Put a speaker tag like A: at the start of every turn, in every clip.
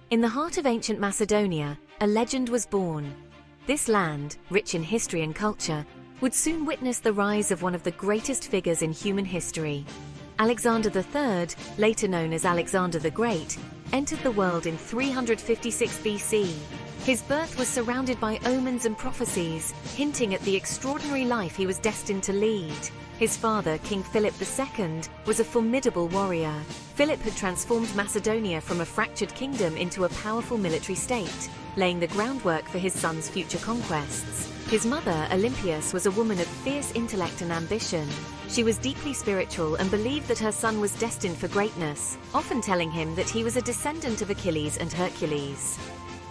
A: In the heart of ancient Macedonia, a legend was born. This land, rich in history and culture, would soon witness the rise of one of the greatest figures in human history. Alexander III, later known as Alexander the Great, entered the world in 356 BC. His birth was surrounded by omens and prophecies, hinting at the extraordinary life he was destined to lead. His father, King Philip II, was a formidable warrior. Philip had transformed Macedonia from a fractured kingdom into a powerful military state, laying the groundwork for his son's future conquests. His mother, Olympias, was a woman of fierce intellect and ambition. She was deeply spiritual and believed that her son was destined for greatness, often telling him that he was a descendant of Achilles and Hercules.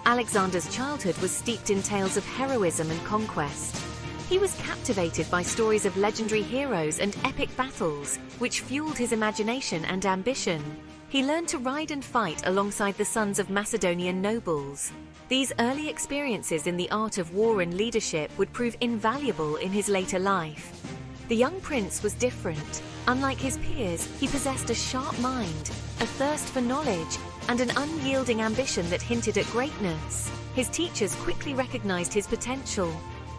A: Alexander's childhood was steeped in tales of heroism and conquest. He was captivated by stories of legendary heroes and epic battles, which fueled his imagination and ambition. He learned to ride and fight alongside the sons of Macedonian nobles. These early experiences in the art of war and leadership would prove invaluable in his later life. The young prince was different. Unlike his peers, he possessed a sharp mind, a thirst for knowledge, and an unyielding ambition that hinted at greatness. His teachers quickly recognized his potential.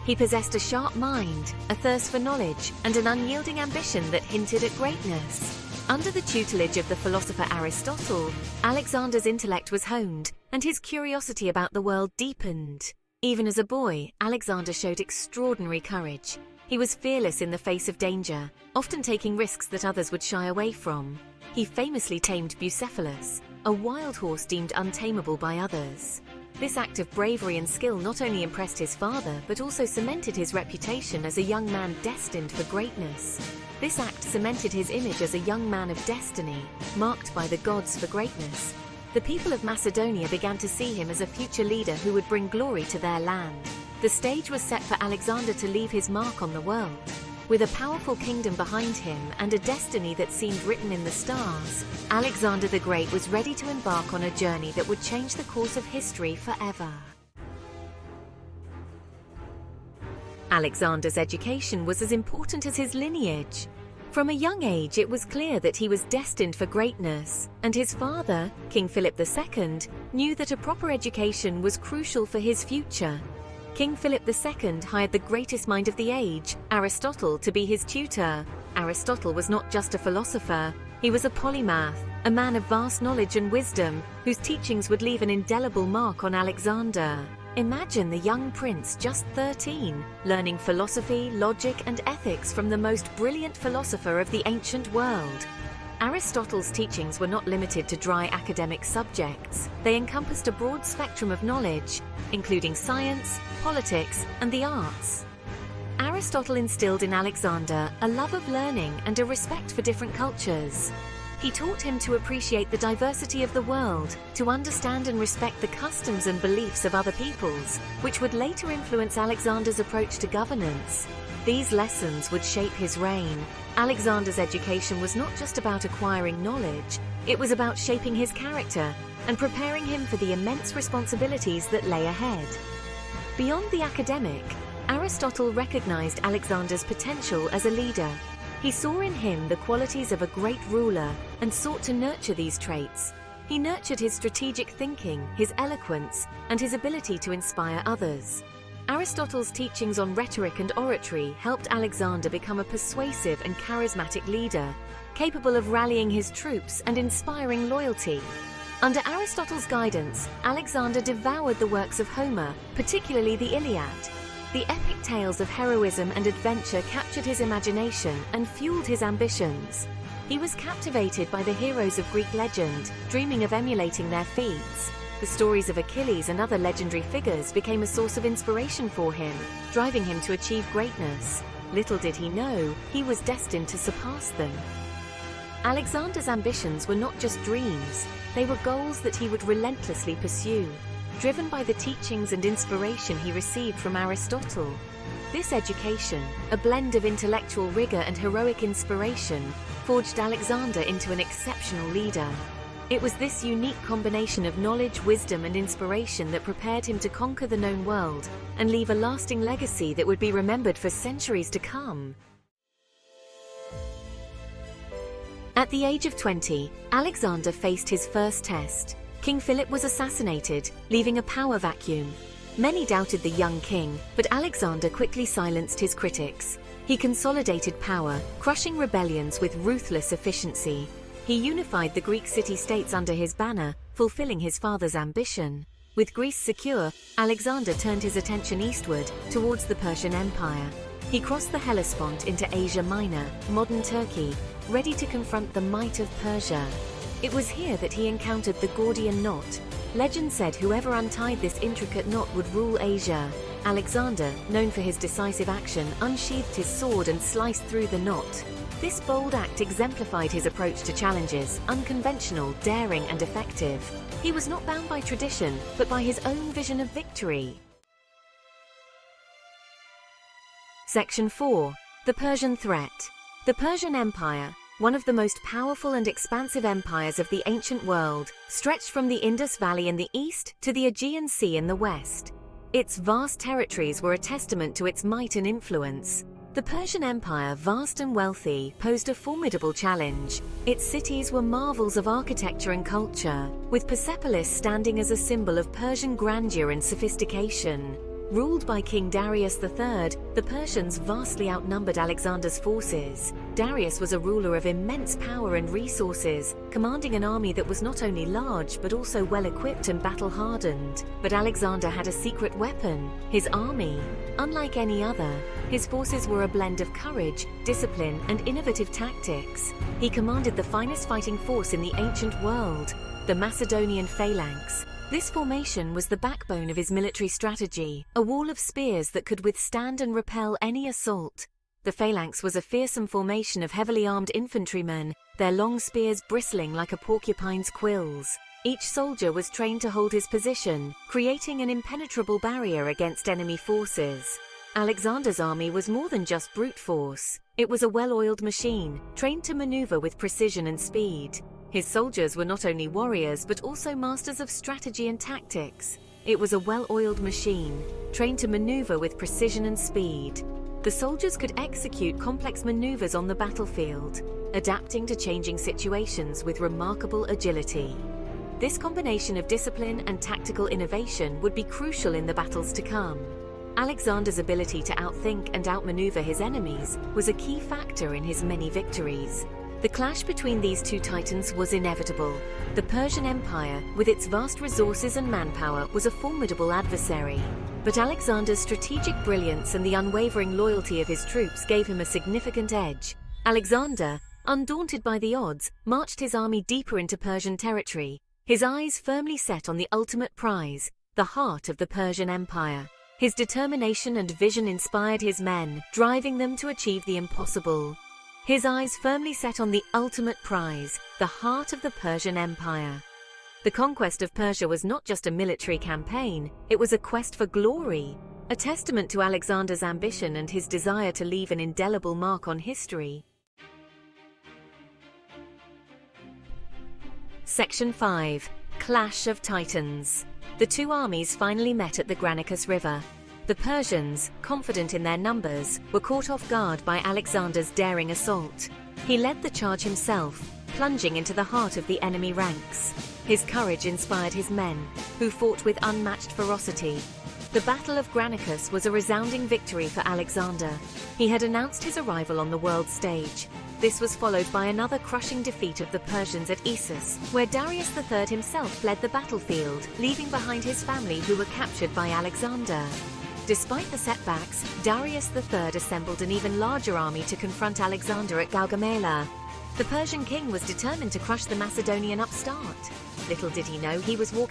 A: He possessed a sharp mind, a thirst for knowledge, and an unyielding ambition that hinted at greatness. Under the tutelage of the philosopher Aristotle, Alexander's intellect was honed, and his curiosity about the world deepened. Even as a boy, Alexander showed extraordinary courage. He was fearless in the face of danger, often taking risks that others would shy away from. He famously tamed Bucephalus, a wild horse deemed untamable by others. This act of bravery and skill not only impressed his father, but also cemented his reputation as a young man destined for greatness. This act cemented his image as a young man of destiny, marked by the gods for greatness. The people of Macedonia began to see him as a future leader who would bring glory to their land. The stage was set for Alexander to leave his mark on the world. With a powerful kingdom behind him and a destiny that seemed written in the stars, Alexander the Great was ready to embark on a journey that would change the course of history forever. Alexander's education was as important as his lineage. From a young age, it was clear that he was destined for greatness, and his father, King Philip II, knew that a proper education was crucial for his future. King Philip II hired the greatest mind of the age, Aristotle, to be his tutor. Aristotle was not just a philosopher, he was a polymath, a man of vast knowledge and wisdom, whose teachings would leave an indelible mark on Alexander. Imagine the young prince, just 13, learning philosophy, logic, and ethics from the most brilliant philosopher of the ancient world. Aristotle's teachings were not limited to dry academic subjects. They encompassed a broad spectrum of knowledge, including science, politics, and the arts. Aristotle instilled in Alexander a love of learning and a respect for different cultures. He taught him to appreciate the diversity of the world, to understand and respect the customs and beliefs of other peoples, which would later influence Alexander's approach to governance. These lessons would shape his reign. Alexander's education was not just about acquiring knowledge, it was about shaping his character and preparing him for the immense responsibilities that lay ahead. Beyond the academic, Aristotle recognized Alexander's potential as a leader. He saw in him the qualities of a great ruler and sought to nurture these traits. He nurtured his strategic thinking, his eloquence, and his ability to inspire others. Aristotle's teachings on rhetoric and oratory helped Alexander become a persuasive and charismatic leader, capable of rallying his troops and inspiring loyalty. Under Aristotle's guidance, Alexander devoured the works of Homer, particularly the Iliad. The epic tales of heroism and adventure captured his imagination and fueled his ambitions. He was captivated by the heroes of Greek legend, dreaming of emulating their feats. The stories of Achilles and other legendary figures became a source of inspiration for him, driving him to achieve greatness. Little did he know, he was destined to surpass them. Alexander's ambitions were not just dreams, they were goals that he would relentlessly pursue, driven by the teachings and inspiration he received from Aristotle. This education, a blend of intellectual rigor and heroic inspiration, forged Alexander into an exceptional leader. It was this unique combination of knowledge, wisdom, and inspiration that prepared him to conquer the known world and leave a lasting legacy that would be remembered for centuries to come. At the age of 20, Alexander faced his first test. King Philip was assassinated, leaving a power vacuum. Many doubted the young king, but Alexander quickly silenced his critics. He consolidated power, crushing rebellions with ruthless efficiency. He unified the Greek city-states under his banner, fulfilling his father's ambition. With Greece secure, Alexander turned his attention eastward, towards the Persian Empire. He crossed the Hellespont into Asia Minor, modern Turkey, ready to confront the might of Persia. It was here that he encountered the Gordian knot. Legend said whoever untied this intricate knot would rule Asia. Alexander, known for his decisive action, unsheathed his sword and sliced through the knot. This bold act exemplified his approach to challenges, unconventional, daring, and effective. He was not bound by tradition, but by his own vision of victory. Section 4. The Persian Threat. The Persian Empire, one of the most powerful and expansive empires of the ancient world, stretched from the Indus Valley in the east to the Aegean Sea in the west. Its vast territories were a testament to its might and influence. The Persian Empire, vast and wealthy, posed a formidable challenge. Its cities were marvels of architecture and culture, with Persepolis standing as a symbol of Persian grandeur and sophistication. Ruled by King Darius III, the Persians vastly outnumbered Alexander's forces. Darius was a ruler of immense power and resources, commanding an army that was not only large but also well-equipped and battle-hardened. But Alexander had a secret weapon, his army. Unlike any other, his forces were a blend of courage, discipline, and innovative tactics. He commanded the finest fighting force in the ancient world, the Macedonian phalanx. This formation was the backbone of his military strategy, a wall of spears that could withstand and repel any assault. The phalanx was a fearsome formation of heavily armed infantrymen, their long spears bristling like a porcupine's quills. Each soldier was trained to hold his position, creating an impenetrable barrier against enemy forces. Alexander's army was more than just brute force. It was a well-oiled machine, trained to maneuver with precision and speed. His soldiers were not only warriors but also masters of strategy and tactics. It was a well-oiled machine, trained to maneuver with precision and speed. The soldiers could execute complex maneuvers on the battlefield, adapting to changing situations with remarkable agility. This combination of discipline and tactical innovation would be crucial in the battles to come. Alexander's ability to outthink and outmaneuver his enemies was a key factor in his many victories. The clash between these two titans was inevitable. The Persian Empire, with its vast resources and manpower, was a formidable adversary. But Alexander's strategic brilliance and the unwavering loyalty of his troops gave him a significant edge. Alexander, undaunted by the odds, marched his army deeper into Persian territory, his eyes firmly set on the ultimate prize, the heart of the Persian Empire. His determination and vision inspired his men, driving them to achieve the impossible. His eyes firmly set on the ultimate prize, the heart of the Persian Empire. The conquest of Persia was not just a military campaign, it was a quest for glory, a testament to Alexander's ambition and his desire to leave an indelible mark on history. Section 5. Clash of Titans. The two armies finally met at the Granicus River. The Persians, confident in their numbers, were caught off guard by Alexander's daring assault. He led the charge himself, plunging into the heart of the enemy ranks. His courage inspired his men, who fought with unmatched ferocity. The Battle of Granicus was a resounding victory for Alexander. He had announced his arrival on the world stage. This was followed by another crushing defeat of the Persians at Issus, where Darius III himself fled the battlefield, leaving behind his family who were captured by Alexander. Despite the setbacks, Darius III assembled an even larger army to confront Alexander at Gaugamela. The Persian king was determined to crush the Macedonian upstart. Little did he know he was walking